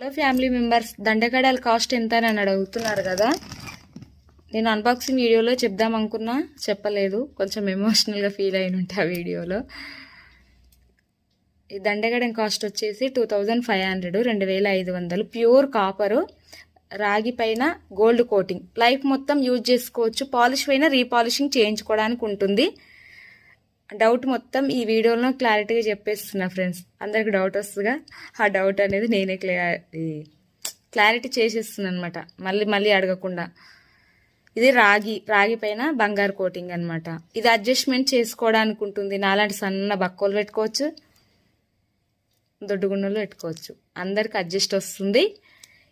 Hello family members, దండకడాల cost ఎంత అని అడుగుతున్నారు కదా. నేను అన్బాక్సింగ్ వీడియోలో చెప్దాం అనుకున్నా, చెప్పలేదు. కొంచెం ఎమోషనల్గా ఫీల్ అయిన ఉంటే ఆ వీడియోలో. ఈ దండగడం కాస్ట్ వచ్చేసి 2500, 2500 ప్యూర్ కాపరు, రాగి పైన గోల్డ్ కోటింగ్. లైఫ్ మొత్తం యూజ్ చేసుకోవచ్చు. పాలిష్ పైన రీపాలిషింగ్ చేయించుకోవడానికి ఉంటుంది. డౌట్ మొత్తం ఈ వీడియోలో క్లారిటీగా చెప్పేస్తున్నా ఫ్రెండ్స్. అందరికి డౌట్ వస్తుందిగా, ఆ డౌట్ అనేది నేనే క్లారిటీ చేసేస్తున్నాను అనమాట, మళ్ళీ అడగకుండా. ఇది రాగి పైన బంగారు కోటింగ్ అనమాట. ఇది అడ్జస్ట్మెంట్ చేసుకోవడానికి ఉంటుంది. నాలాంటి సన్న బక్కోలు పెట్టుకోవచ్చు, దొడ్డుగుండలు పెట్టుకోవచ్చు. అందరికి అడ్జస్ట్ వస్తుంది.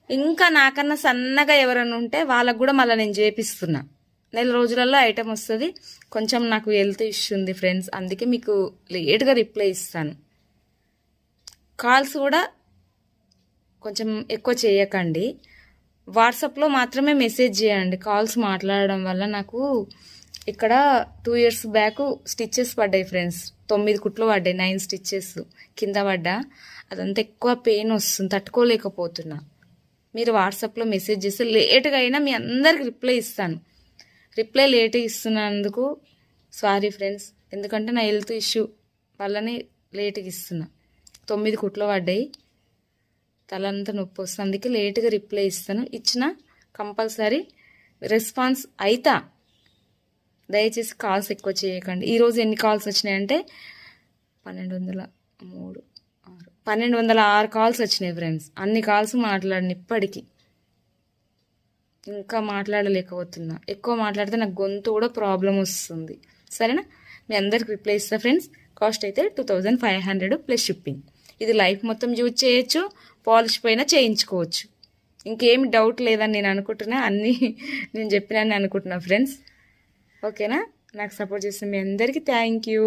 ఇంకా నాకన్నా సన్నగా ఎవరైనా ఉంటే వాళ్ళకు కూడా మళ్ళీ నేను చేపిస్తున్నా. నెల రోజులలో ఐటమ్ వస్తుంది. కొంచెం నాకు హెల్త్ ఇష్యూ ఉంది ఫ్రెండ్స్, అందుకే మీకు లేట్గా రిప్లై ఇస్తాను. కాల్స్ కూడా కొంచెం ఎక్కువ చేయకండి. వాట్సాప్లో మాత్రమే మెసేజ్ చేయండి. కాల్స్ మాట్లాడడం వల్ల నాకు ఇక్కడ 2 years బ్యాక్ స్టిచ్చెస్ పడ్డాయి ఫ్రెండ్స్. 9 కుట్లు పడ్డాయి, 9 స్టిచ్చెస్ కింద పడ్డా. అదంతా ఎక్కువ పెయిన్ వస్తుంది, తట్టుకోలేకపోతున్నా. మీరు వాట్సాప్లో మెసేజ్ చేస్తే లేట్గా అయినా మీ అందరికి రిప్లై ఇస్తాను. రిప్లై లేట్గా ఇస్తున్నందుకు సారీ ఫ్రెండ్స్, ఎందుకంటే నా హెల్త్ ఇష్యూ వల్లనే లేట్గా ఇస్తున్నా. 9 కుట్లు పడ్డాయి, తలంతా నొప్పి వస్తుంది, అందుకే లేట్గా రిప్లై ఇస్తాను. ఇచ్చిన కంపల్సరీ రెస్పాన్స్ అయితా. దయచేసి కాల్స్ ఎక్కువ చేయకండి. ఈరోజు ఎన్ని కాల్స్ వచ్చినాయంటే 1206 కాల్స్ వచ్చినాయి ఫ్రెండ్స్. అన్ని కాల్స్ మాట్లాడిన ఇప్పటికీ. ఇంకా మాట్లాడలేకపోతున్నా. ఎక్కువ మాట్లాడితే నాకు గొంతు కూడా ప్రాబ్లం వస్తుంది. సరేనా, మీ అందరికి రిప్లై ఇస్తా ఫ్రెండ్స్. కాస్ట్ అయితే 2500 ప్లస్ షిప్పింగ్. ఇది లైఫ్ మొత్తం యూజ్ చేయొచ్చు, పాలిష్ పైన చేయించుకోవచ్చు. ఇంకేమి డౌట్ లేదని నేను అనుకుంటున్నా. అన్నీ నేను చెప్పినని అనుకుంటున్నా ఫ్రెండ్స్. ఓకేనా, నాకు సపోర్ట్ చేసిన మీ అందరికీ థ్యాంక్ యూ.